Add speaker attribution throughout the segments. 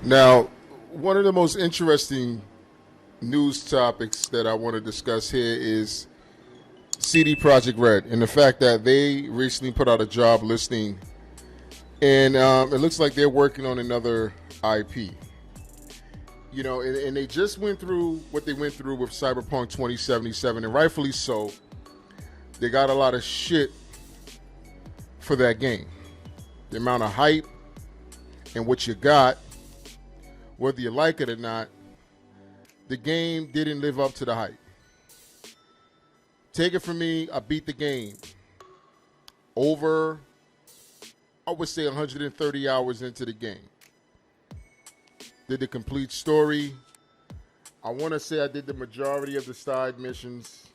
Speaker 1: Now, one of the most interesting news topics that I want to discuss here is CD Projekt Red and the fact that they recently put out a job listing, and it looks like they're working on another IP. You know, and they just went through what they went through with Cyberpunk 2077, and rightfully so. They got a lot of shit for that game. The amount of hype and what you got, whether you like it or not, the game didn't live up to the hype. Take it from me, I beat the game. Over, I would say 130 hours into the game. Did the complete story. I want to say I did the majority of the side missions.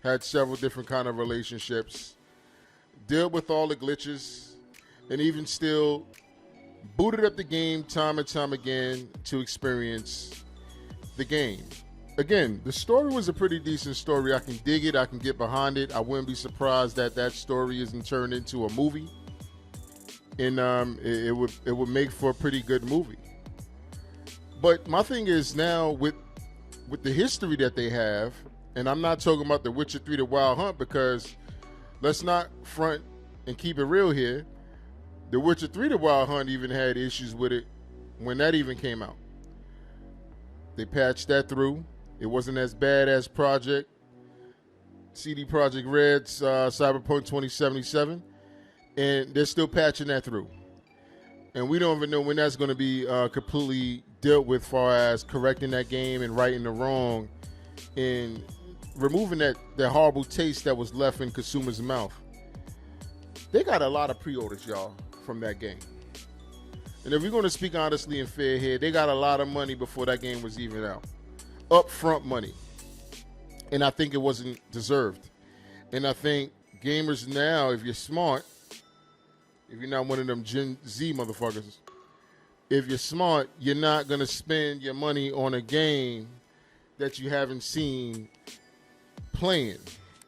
Speaker 1: Had several different kind of relationships. Dealt with all the glitches. And even still booted up the game time and time again to experience the game. Again, the story was a pretty decent story. I can dig it. I can get behind it. I wouldn't be surprised that that story isn't turned into a movie. And it would make for a pretty good movie. But my thing is now with the history that they have, and I'm not talking about The Witcher 3 The Wild Hunt, because let's not front and keep it real here. The Witcher 3 The Wild Hunt even had issues with it when that even came out. They patched that through. It wasn't as bad as CD Projekt Red's Cyberpunk 2077, and they're still patching that through. And we don't even know when that's going to be completely dealt with, far as correcting that game and righting the wrong and removing that horrible taste that was left in consumers' mouth. They got a lot of pre-orders, y'all, from that game. And if we're going to speak honestly and fair here, they got a lot of money before that game was even out. Upfront money. And I think it wasn't deserved. And I think gamers now, if you're smart, if you're not one of them Gen Z motherfuckers, if you're smart, you're not going to spend your money on a game that you haven't seen playing,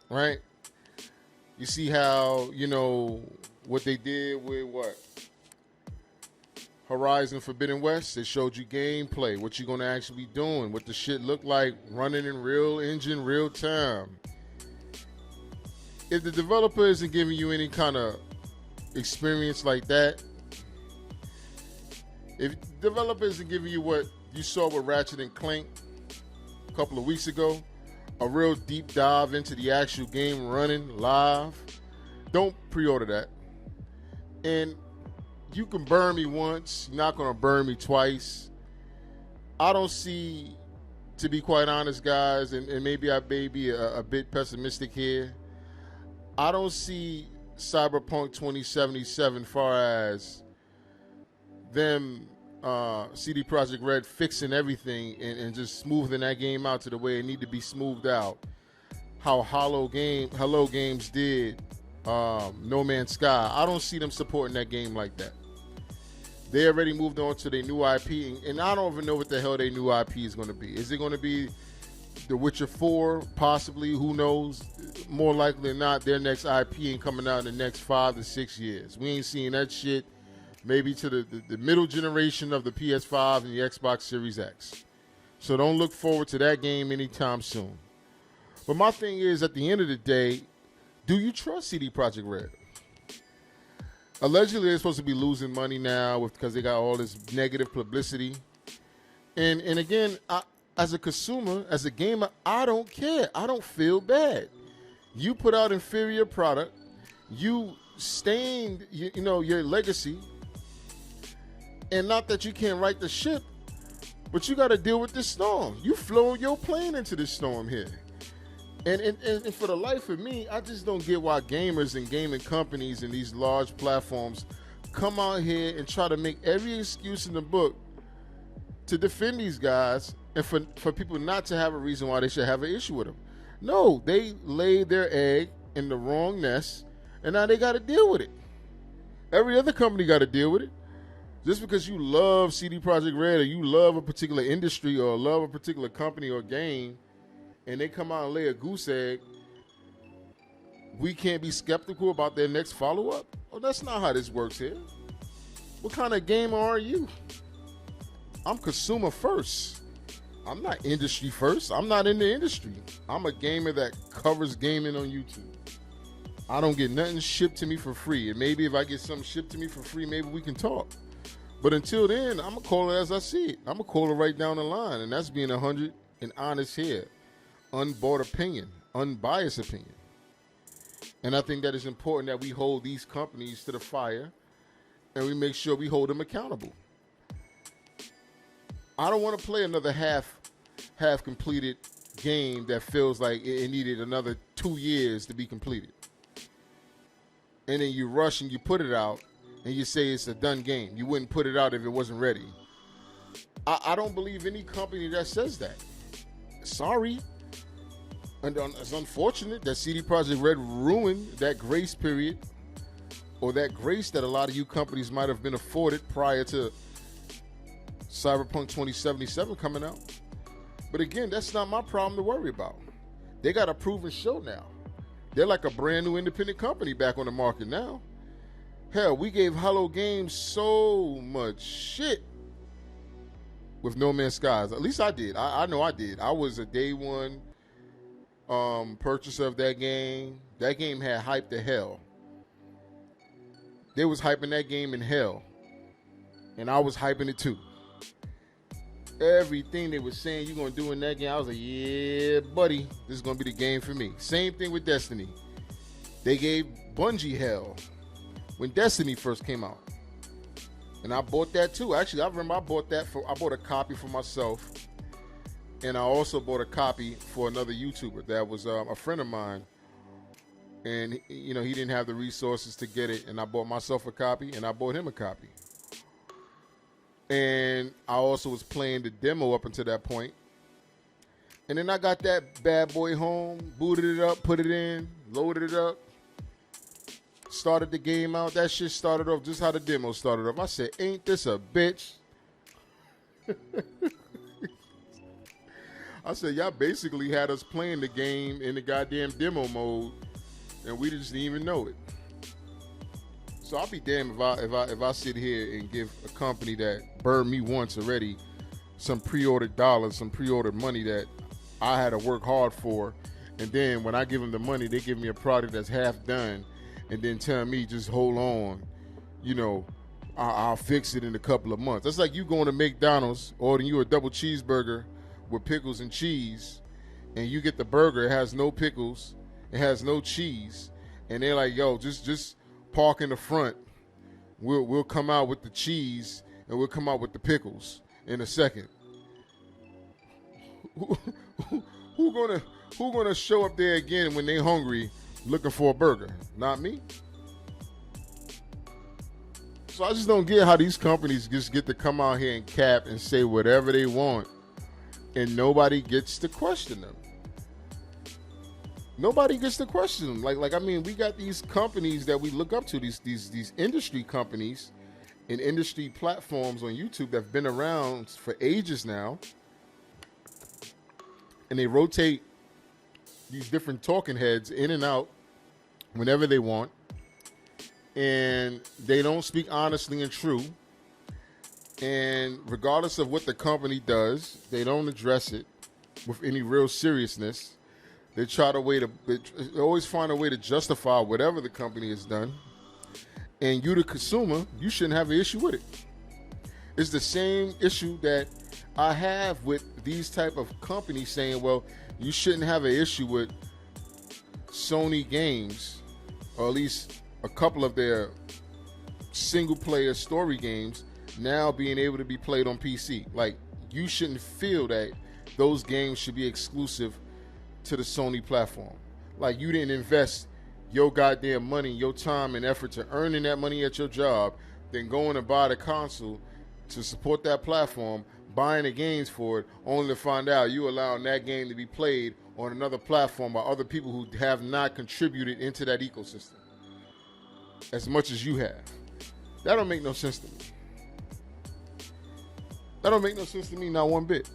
Speaker 1: right? You see how, what they did with Horizon Forbidden West? They showed you gameplay, what you're going to actually be doing, what the shit look like running in real engine, real time. If the developer isn't giving you any kind of experience like that, if developer isn't giving you what you saw with Ratchet and Clank a couple of weeks ago, a real deep dive into the actual game running live, don't pre-order that. And you can burn me once, you're not going to burn me twice. I don't see, to be quite honest, guys, and maybe I may be a bit pessimistic here, I don't see Cyberpunk 2077 far as them CD Projekt Red fixing everything and just smoothing that game out to the way it need to be smoothed out. How Hello Games did No Man's Sky. I don't see them supporting that game like that. They already moved on to their new IP, and I don't even know what the hell their new IP is going to be. Is it going to be The Witcher 4? Possibly, who knows? More likely than not, their next IP ain't coming out in the next 5 to 6 years. We ain't seeing that shit maybe to the middle generation of the PS5 and the Xbox Series X. So don't look forward to that game anytime soon. But my thing is, at the end of the day, do you trust CD Projekt Red? Allegedly, they're supposed to be losing money now because they got all this negative publicity. And again, as a consumer, as a gamer, I don't care. I don't feel bad. You put out inferior product. You stained, your legacy. And not that you can't right the ship, but you got to deal with this storm. You flown your plane into this storm here. And for the life of me, I just don't get why gamers and gaming companies and these large platforms come out here and try to make every excuse in the book to defend these guys and for people not to have a reason why they should have an issue with them. No, they laid their egg in the wrong nest, and now they got to deal with it. Every other company got to deal with it. Just because you love CD Projekt Red or you love a particular industry or love a particular company or game, and they come out and lay a goose egg, we can't be skeptical about their next follow-up? Oh, that's not how this works here. What kind of gamer are you? I'm consumer first. I'm not industry first. I'm not in the industry. I'm a gamer that covers gaming on YouTube. I don't get nothing shipped to me for free. And maybe if I get something shipped to me for free, maybe we can talk. But until then, I'm going to call it as I see it. I'm going to call it right down the line. And that's being 100 and honest here. Unbought opinion. Unbiased opinion. And I think that it's important that we hold these companies to the fire and we make sure we hold them accountable. I don't want to play another half completed game that feels like it needed another 2 years to be completed. And then you rush and you put it out and you say it's a done game. You wouldn't put it out if it wasn't ready. I don't believe any company that says that. Sorry. And it's unfortunate that CD Projekt Red ruined that grace period or that grace that a lot of you companies might have been afforded prior to Cyberpunk 2077 coming out. But again, that's not my problem to worry about. They got a proven show now. They're like a brand new independent company back on the market now. Hell, we gave Hello Games so much shit with No Man's Skies. At least I did. I know I did. I was a day one purchaser of that game. That game had hype to hell. They was hyping that game in hell. And I was hyping it too. Everything they were saying you're going to do in that game, I was like, yeah, buddy, this is going to be the game for me. Same thing with Destiny. They gave Bungie hell when Destiny first came out. And I bought that too. Actually, I remember I bought a copy for myself. And I also bought a copy for another YouTuber that was a friend of mine. And, you know, he didn't have the resources to get it. And I bought myself a copy and I bought him a copy. And I also was playing the demo up until that point. And then I got that bad boy home, booted it up, put it in, loaded it up, started the game out. That shit started off just how the demo started off. I said, ain't this a bitch? I said, y'all basically had us playing the game in the goddamn demo mode, and we just didn't even know it. So I'll be damned if I sit here and give a company that burned me once already some pre-ordered dollars, some pre-ordered money that I had to work hard for, and then when I give them the money, they give me a product that's half done, and then tell me just hold on, you know, I'll fix it in a couple of months. That's like you going to McDonald's, ordering you a double cheeseburger with pickles and cheese, and you get the burger, it has no pickles, it has no cheese, and they're like, yo, just park in the front. We'll come out with the cheese and we'll come out with the pickles in a second. Who gonna show up there again when they hungry looking for a burger? Not me. So I just don't get how these companies just get to come out here and cap and say whatever they want and nobody gets to question them. Nobody gets to question them. Like I mean, we got these companies that we look up to, these industry companies and industry platforms on YouTube that have been around for ages now. And they rotate these different talking heads in and out whenever they want. And they don't speak honestly and true. And regardless of what the company does, they don't address it with any real seriousness. They always find a way to justify whatever the company has done. And you, the consumer, you shouldn't have an issue with it. It's the same issue that I have with these type of companies saying, well, you shouldn't have an issue with Sony games, or at least a couple of their single-player story games now being able to be played on PC. Like, you shouldn't feel that those games should be exclusive to the Sony platform. Like, you didn't invest your goddamn money, your time and effort to earning that money at your job, then going to buy the console to support that platform, buying the games for it, only to find out you allowing that game to be played on another platform by other people who have not contributed into that ecosystem as much as you have. That don't make no sense to me. That don't make no sense to me, not one bit.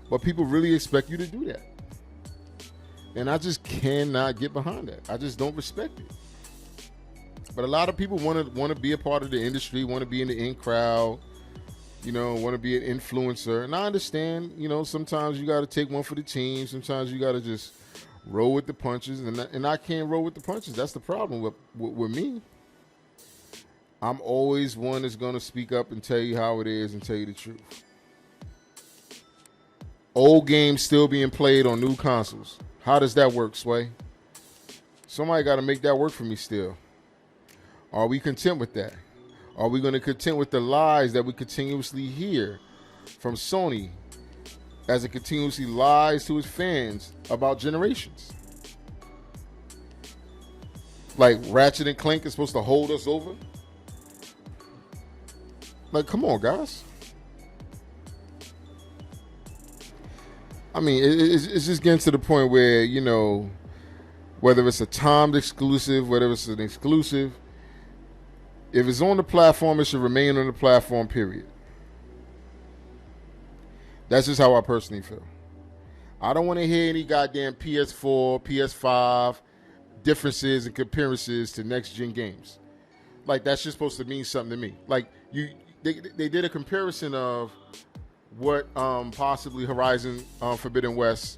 Speaker 1: But people really expect you to do that. And I just cannot get behind that. I just don't respect it. But a lot of people want to be a part of the industry, want to be in the in crowd, Want to be an influencer. And I understand, sometimes you got to take one for the team. Sometimes you got to just roll with the punches. And I can't roll with the punches. That's the problem with me. I'm always one that's going to speak up and tell you how it is and tell you the truth. Old games still being played on new consoles. How does that work, Sway? Somebody got to make that work for me still. Are we content with that? Are we going to content with the lies that we continuously hear from Sony as it continuously lies to its fans about generations? Like Ratchet and Clank is supposed to hold us over? Like, come on, guys. I mean, it's just getting to the point where, whether it's a timed exclusive, whether it's an exclusive, if it's on the platform, it should remain on the platform, period. That's just how I personally feel. I don't want to hear any goddamn PS4, PS5 differences and comparisons to next-gen games. Like, that's just supposed to mean something to me. Like, they did a comparison of what possibly Horizon Forbidden West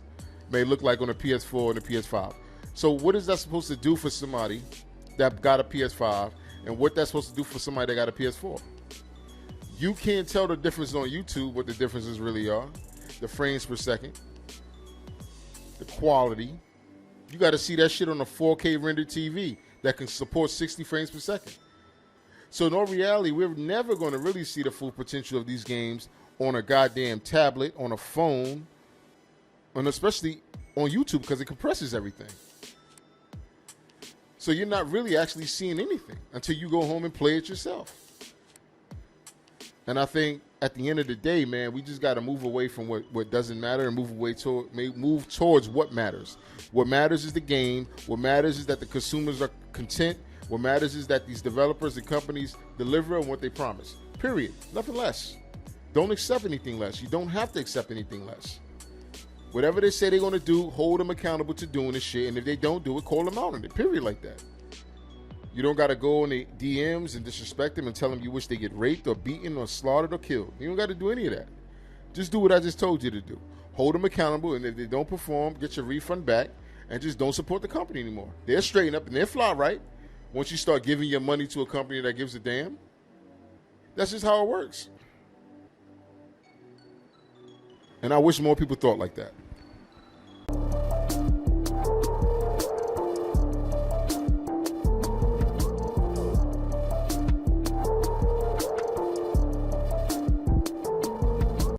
Speaker 1: may look like on a PS4 and a PS5. So what is that supposed to do for somebody that got a PS5 and what that's supposed to do for somebody that got a PS4? You can't tell the difference on YouTube what the differences really are. The frames per second, the quality. You got to see that shit on a 4K rendered TV that can support 60 frames per second. So in all reality, we're never going to really see the full potential of these games on a goddamn tablet, on a phone, and especially on YouTube because it compresses everything. So you're not really actually seeing anything until you go home and play it yourself. And I think at the end of the day, man, we just got to move away from what doesn't matter and move towards what matters. What matters is the game. What matters is that the consumers are content. What matters is that these developers and companies deliver on what they promise. Period. Nothing less. Don't accept anything less. You don't have to accept anything less. Whatever they say they're going to do, hold them accountable to doing this shit. And if they don't do it, call them out on it. Period, like that. You don't got to go in the DMs and disrespect them and tell them you wish they get raped or beaten or slaughtered or killed. You don't got to do any of that. Just do what I just told you to do. Hold them accountable, and if they don't perform, get your refund back, and just don't support the company anymore. They'll straighten up and they'll fly right once you start giving your money to a company that gives a damn. That's just how it works. And I wish more people thought like that.